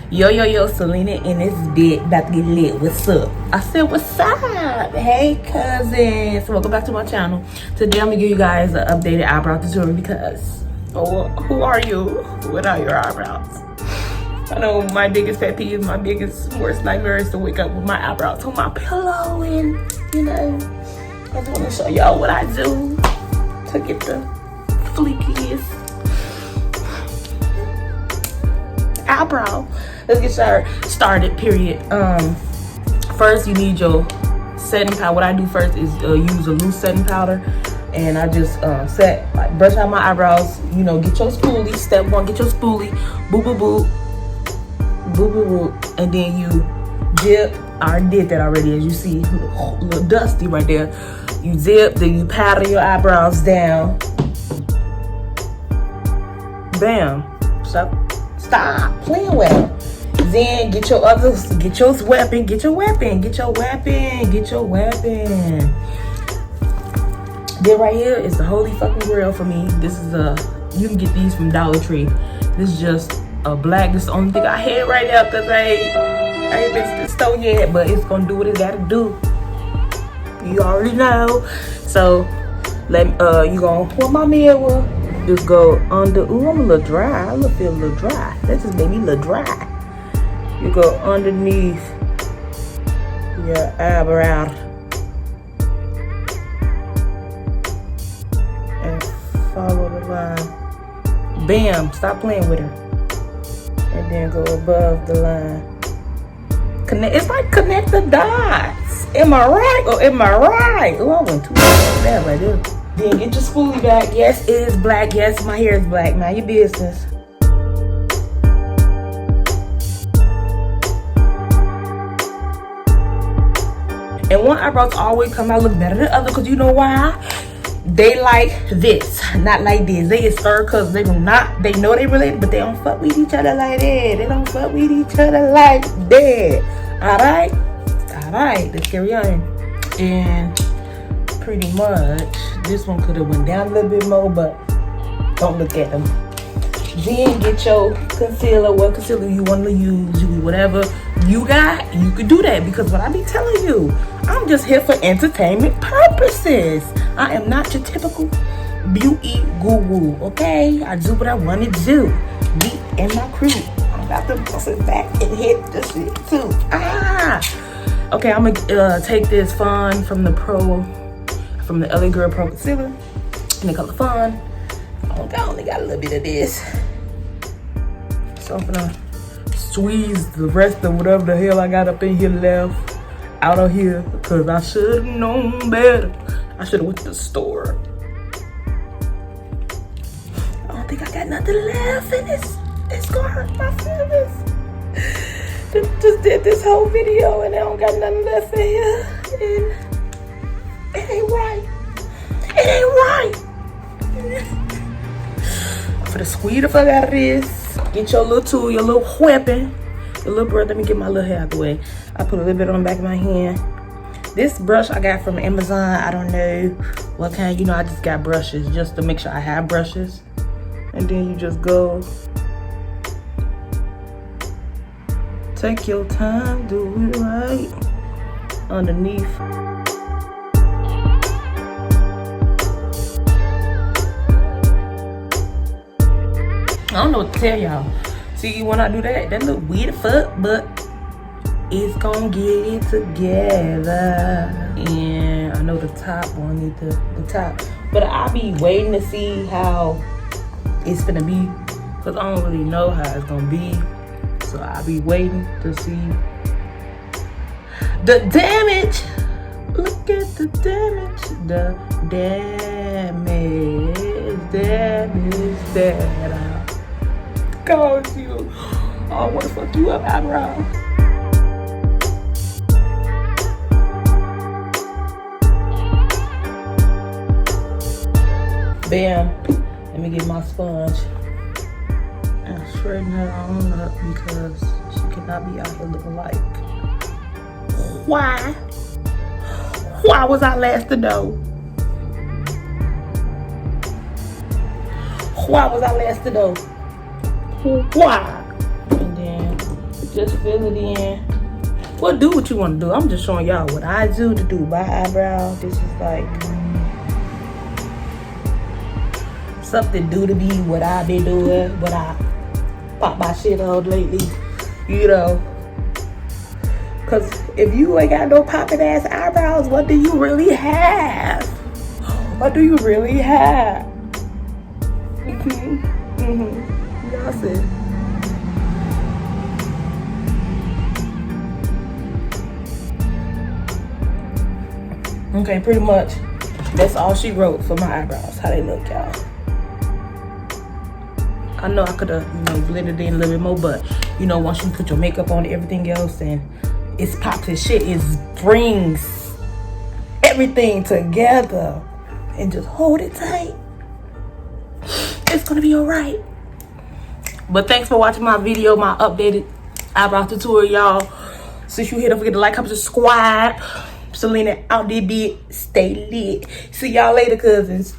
Yo, Selena in this bit about to get lit. What's up? I said, what's up? Hey, cousins. Welcome back to my channel. Today, I'm going to give you guys an updated eyebrow tutorial because, who are you without your eyebrows? I know my biggest pet peeve, my biggest worst nightmare is to wake up with my eyebrows on my pillow. And, you know, I just want to show y'all what I do to get the fleekiest eyebrow. Let's get started, period. First you need your setting powder. What I do first is use a loose setting powder, and I just brush out my eyebrows. You know, get your spoolie. Step one, get your spoolie. Boo boo boo, boo boo boo, and then you dip. I did that already, as you see, a little dusty right there. You dip, then you powder your eyebrows down. Bam. Stop playing with them. Then get your weapon. Then right here is the holy fucking grail for me. This is you can get these from Dollar Tree. This is just a black. This is the only thing I had right now because I ain't been to the store yet, but it's gonna do what it gotta do. You already know. So you gonna pull my mirror. Just go under. Ooh, I'm a little dry. I feel a little dry. That just made me a little dry. You go underneath your eyebrow and follow the line. Bam! Stop playing with her. And then go above the line. Connect. It's like connect the dots. Am I right or am I right? Oh, I went too bad right there. Then get your spoolie back. Yes, it is black. Yes, my hair is black. Mind your business. And one eyebrows always come out look better than the other, because you know why? They like this, not like this. They get stirred because they know they related, but they don't fuck with each other like that. They don't fuck with each other like that. Alright, let's carry on. And pretty much this one could have went down a little bit more, but don't look at them. Then get your concealer. What concealer you want to use, whatever you got, you could do that, because what I be telling you, I'm just here for entertainment purposes. I am not your typical beauty guru, okay? I do what I want to do. Me and my crew. I'm about to bust it back and hit the shit too. Okay, I'm gonna take this Fun from the LA Girl Pro Concealer in the color Fun. I only got a little bit of this. So I'm gonna squeeze the rest of whatever the hell I got up in here left out of here, because I should have known better. I should have went to the store. I don't think I got nothing left in this. It's gonna hurt my feelings. Just did this whole video and I don't got nothing left in here. And it ain't right. I'm gonna squeeze the fuck out of this. Get your little tool, your little weapon, your little brush. Let me get my little hair out the way. I put a little bit on the back of my hand. This brush I got from Amazon. I don't know what kind. You know, I just got brushes just to make sure I have brushes. And then you just go. Take your time, do it right. Underneath. I don't know what to tell y'all. See, when I do that look weird fuck, but it's gonna get it together. And I know the top one need the top, but I'll be waiting to see how it's gonna be, because I don't really know how it's gonna be. So I'll be waiting to see the damage. Look at the damage. The damage that I caused you. Oh, I wanna fuck you up, eyebrow. Bam. Let me get my sponge and straighten her on up, because she cannot be out here looking like. Why was I last to know? Why was I last to know? Why? And then Just fill it in. Well, do what you want to do. I'm just showing y'all what I do to do my eyebrow. This is like something do to be what I've been doing, what I pop my shit on lately, you know. Cause if you ain't got no popping ass eyebrows, what do you really have? What do you really have? Y'all see. Okay, pretty much that's all she wrote for my eyebrows. How they look, y'all. I know I could have, you know, blended in a little bit more, but you know, once you put your makeup on and everything else and it's pops and shit, it brings everything together and just hold it tight. It's gonna be alright. But thanks for watching my video, my updated eyebrow tutorial, y'all. Since you here, don't forget to like, comment, subscribe. Salina out there, bitch. Stay lit. See y'all later, cousins.